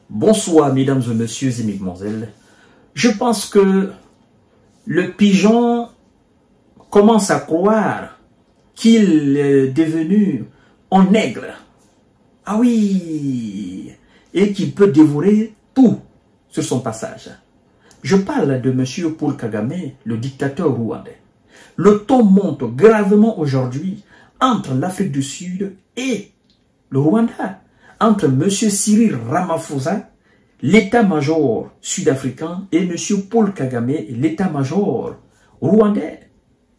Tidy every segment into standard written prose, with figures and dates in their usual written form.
Bonsoir mesdames et messieurs et mesdemoiselles. Je pense que le pigeon commence à croire qu'il est devenu un aigle. Ah oui, et qu'il peut dévorer tout sur son passage. Je parle de M. Paul Kagame, le dictateur rwandais. Le ton monte gravement aujourd'hui entre l'Afrique du Sud et le Rwanda, entre M. Cyril Ramaphosa, l'état-major sud-africain, et M. Paul Kagame, l'état-major rwandais.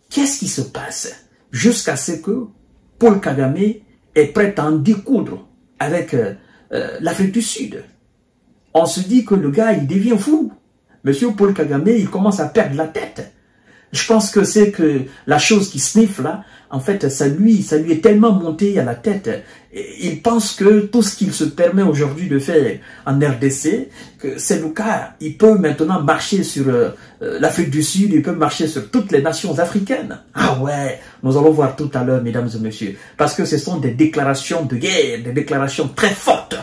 Qu'est-ce qui se passe jusqu'à ce que Paul Kagame est prêt à en découdre avec l'Afrique du Sud? On se dit que le gars, il devient fou. M. Paul Kagame, il commence à perdre la tête. Je pense que c'est que la chose qui sniffe là, en fait, ça lui est tellement monté à la tête. Il pense que tout ce qu'il se permet aujourd'hui de faire en RDC, que c'est le cas. Il peut maintenant marcher sur l'Afrique du Sud, il peut marcher sur toutes les nations africaines. Ah ouais, nous allons voir tout à l'heure, mesdames et messieurs. Parce que ce sont des déclarations de guerre, des déclarations très fortes.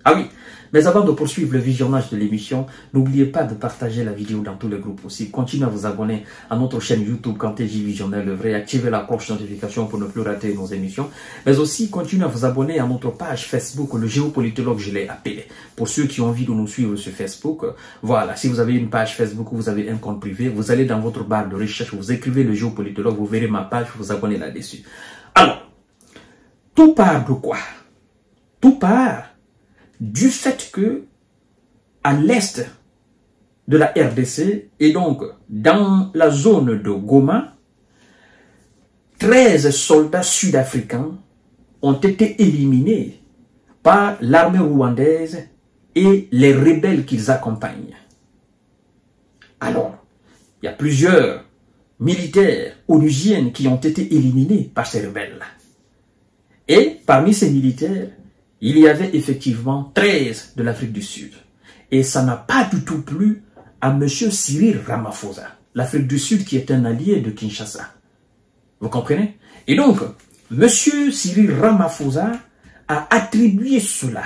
Ah oui. Mais avant de poursuivre le visionnage de l'émission, n'oubliez pas de partager la vidéo dans tous les groupes aussi. Continuez à vous abonner à notre chaîne YouTube Kanté J Visionnaire le vrai. Activez la cloche de notification pour ne plus rater nos émissions. Mais aussi, continuez à vous abonner à notre page Facebook, le géopolitologue, je l'ai appelé. Pour ceux qui ont envie de nous suivre sur Facebook, voilà, si vous avez une page Facebook ou vous avez un compte privé, vous allez dans votre barre de recherche, vous écrivez le géopolitologue, vous verrez ma page, vous vous abonnez là-dessus. Alors, tout part de quoi? Tout part du fait que, à l'est de la RDC, et donc dans la zone de Goma, 13 soldats sud-africains ont été éliminés par l'armée rwandaise et les rebelles qu'ils accompagnent. Alors, il y a plusieurs militaires onusiennes qui ont été éliminés par ces rebelles. Et parmi ces militaires, il y avait effectivement 13 de l'Afrique du Sud. Et ça n'a pas du tout plu à M. Cyril Ramaphosa, l'Afrique du Sud qui est un allié de Kinshasa. Vous comprenez? Et donc, M. Cyril Ramaphosa a attribué cela,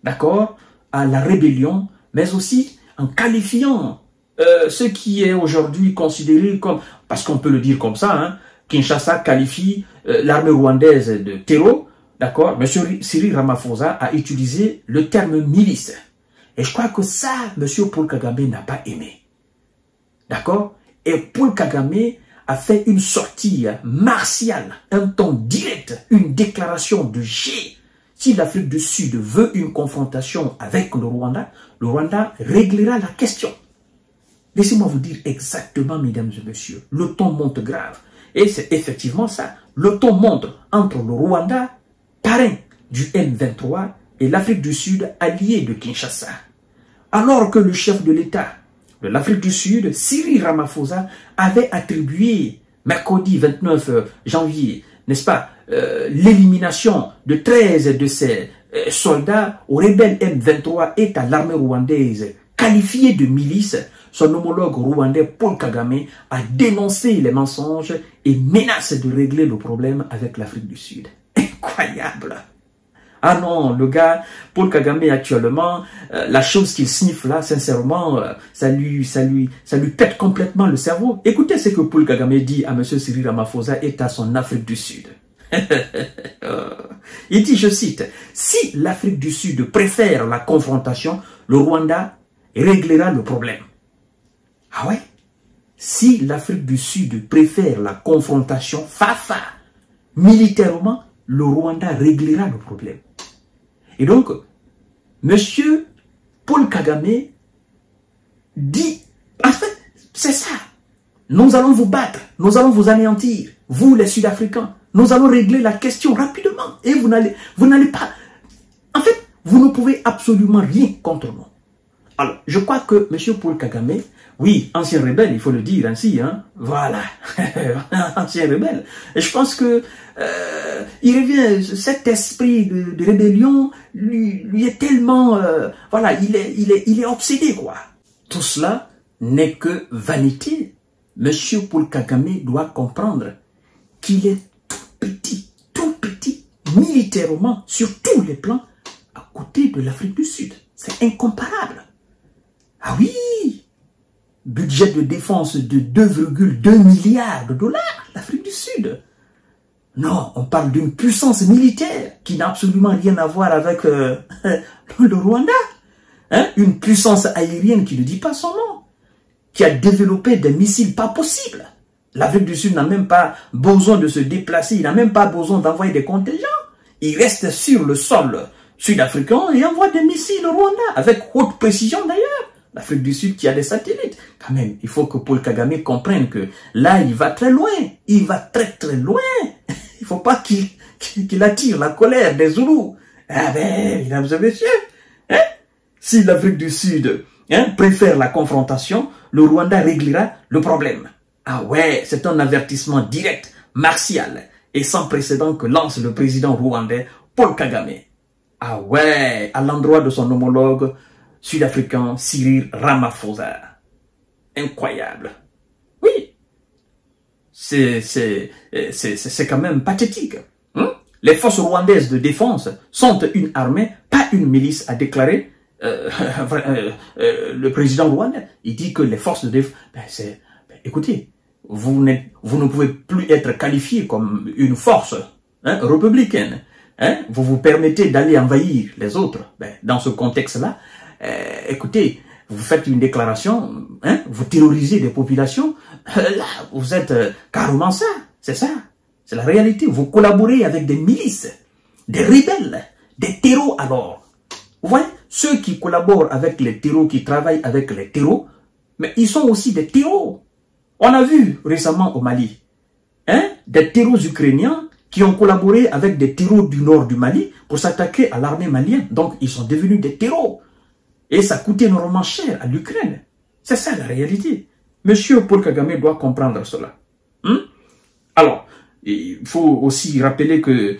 d'accord, à la rébellion, mais aussi en qualifiant ce qui est aujourd'hui considéré comme, parce qu'on peut le dire comme ça, hein, Kinshasa qualifie l'armée rwandaise de terreau. D'accord, M. Cyril Ramaphosa a utilisé le terme milice. Et je crois que ça, M. Paul Kagame n'a pas aimé. D'accord? Et Paul Kagame a fait une sortie martiale, un ton direct, une déclaration de G. Si l'Afrique du Sud veut une confrontation avec le Rwanda réglera la question. Laissez-moi vous dire exactement, mesdames et messieurs, le ton monte grave. Et c'est effectivement ça. Le ton monte entre le Rwanda, parrain du M23, et l'Afrique du Sud, allié de Kinshasa. Alors que le chef de l'État de l'Afrique du Sud, Cyril Ramaphosa, avait attribué, mercredi 29 janvier, n'est-ce pas, l'élimination de 13 de ces soldats aux rebelles M23 et à l'armée rwandaise, qualifiée de milice. Son homologue rwandais Paul Kagame a dénoncé les mensonges et menace de régler le problème avec l'Afrique du Sud. Incroyable. Ah non, le gars, Paul Kagame actuellement, la chose qu'il sniffe là, sincèrement, ça lui pète complètement le cerveau. Écoutez ce que Paul Kagame dit à M. Cyril Ramaphosa et à son Afrique du Sud. Il dit, je cite, « Si l'Afrique du Sud préfère la confrontation, le Rwanda réglera le problème. » Ah ouais? Si l'Afrique du Sud préfère la confrontation militairement, le Rwanda réglera le problème. Et donc, M. Paul Kagame dit, en fait, c'est ça. Nous allons vous battre, nous allons vous anéantir, vous les Sud-Africains. Nous allons régler la question rapidement. Et vous n'allez pas... En fait, vous ne pouvez absolument rien contre nous. Alors, je crois que M. Paul Kagame, oui, ancien rebelle, il faut le dire ainsi, hein, voilà, ancien rebelle. Et je pense que il revient, cet esprit de rébellion lui est tellement, voilà, il est obsédé, quoi. Tout cela n'est que vanité. M. Paul Kagame doit comprendre qu'il est tout petit, militairement, sur tous les plans, à côté de l'Afrique du Sud. C'est incomparable. Ah oui, budget de défense de 2,2 milliards de dollars, l'Afrique du Sud. Non, on parle d'une puissance militaire qui n'a absolument rien à voir avec le Rwanda. Hein? Une puissance aérienne qui ne dit pas son nom, qui a développé des missiles pas possibles. L'Afrique du Sud n'a même pas besoin de se déplacer, il n'a même pas besoin d'envoyer des contingents. Il reste sur le sol sud-africain et envoie des missiles au Rwanda, avec haute précision d'ailleurs. L'Afrique du Sud qui a des satellites. Quand même, il faut que Paul Kagame comprenne que là, il va très loin. Il va très très loin. Il ne faut pas qu'il attire la colère des Zoulous. Ah ben, mesdames et messieurs, hein? Si l'Afrique du Sud préfère la confrontation, le Rwanda réglera le problème. Ah ouais, c'est un avertissement direct, martial et sans précédent que lance le président rwandais Paul Kagame. Ah ouais, à l'endroit de son homologue sud-africain Cyril Ramaphosa. Incroyable. Oui, c'est quand même pathétique. Les forces rwandaises de défense sont une armée, pas une milice, a déclaré le président rwandais. Il dit que les forces de défense... écoutez, vous ne pouvez plus être qualifié comme une force républicaine. Vous vous permettez d'aller envahir les autres. Dans ce contexte-là, écoutez, vous faites une déclaration, vous terrorisez des populations, là, vous êtes carrément ça, c'est ça, c'est la réalité. Vous collaborez avec des milices, des rebelles, des terreaux alors. Vous voyez, ceux qui collaborent avec les terreaux, qui travaillent avec les terreaux, mais ils sont aussi des terreaux. On a vu récemment au Mali, des terreaux ukrainiens qui ont collaboré avec des terreaux du nord du Mali pour s'attaquer à l'armée malienne. Donc, ils sont devenus des terreaux. Et ça coûtait énormément cher à l'Ukraine. C'est ça la réalité. Monsieur Paul Kagame doit comprendre cela. Alors, il faut aussi rappeler que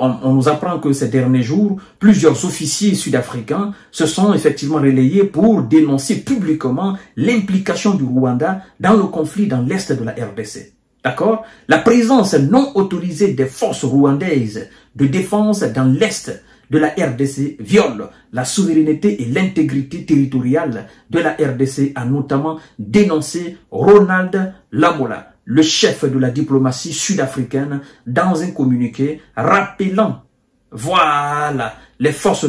on nous apprend que ces derniers jours, plusieurs officiers sud-africains se sont effectivement relayés pour dénoncer publiquement l'implication du Rwanda dans le conflit dans l'est de la RDC. D'accord? La présence non autorisée des forces rwandaises de défense dans l'est de la RDC viole la souveraineté et l'intégrité territoriale de la RDC, a notamment dénoncé Ronald Lamola, le chef de la diplomatie sud-africaine, dans un communiqué rappelant, voilà, les forces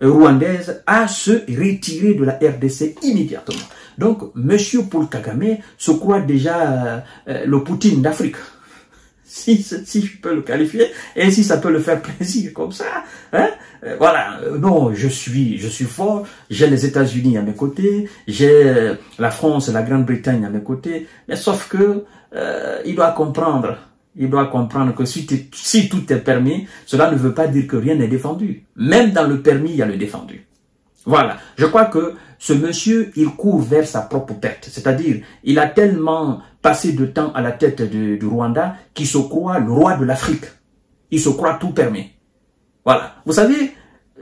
rwandaises à se retirer de la RDC immédiatement. Donc, monsieur Paul Kagame se croit déjà le Poutine d'Afrique. Si je peux le qualifier, et si ça peut le faire plaisir comme ça, voilà, non, je suis fort, j'ai les États-Unis à mes côtés, j'ai la France, la Grande-Bretagne à mes côtés, mais sauf que il doit comprendre que si tout est permis, cela ne veut pas dire que rien n'est défendu. Même dans le permis, il y a le défendu. Voilà, je crois que ce monsieur, il court vers sa propre perte. C'est-à-dire, il a tellement passé de temps à la tête du Rwanda qu'il se croit le roi de l'Afrique. Il se croit tout permis. Voilà. Vous savez,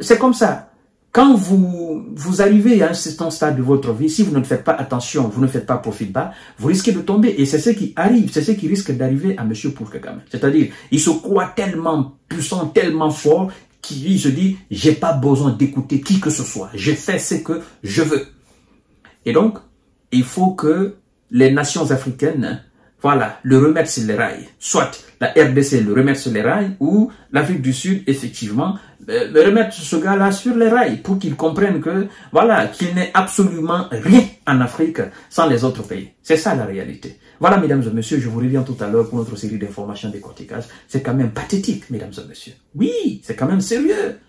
c'est comme ça. Quand vous arrivez à un certain stade de votre vie, si vous ne faites pas attention, vous ne faites pas profil bas, vous risquez de tomber. Et c'est ce qui arrive, c'est ce qui risque d'arriver à monsieur Paul Kagame. C'est-à-dire, il se croit tellement puissant, tellement fort, qui se dit, j'ai pas besoin d'écouter qui que ce soit. Je fais ce que je veux. Et donc, il faut que les nations africaines, voilà, le remettent sur les rails. Soit la RDC le remettre sur les rails, ou l'Afrique du Sud, effectivement, le remettre ce gars-là sur les rails pour qu'il comprenne que, voilà, qu'il n'est absolument rien en Afrique sans les autres pays. C'est ça la réalité. Voilà, mesdames et messieurs, je vous reviens tout à l'heure pour notre série d'informations décortiquage. C'est quand même pathétique, mesdames et messieurs. Oui, c'est quand même sérieux.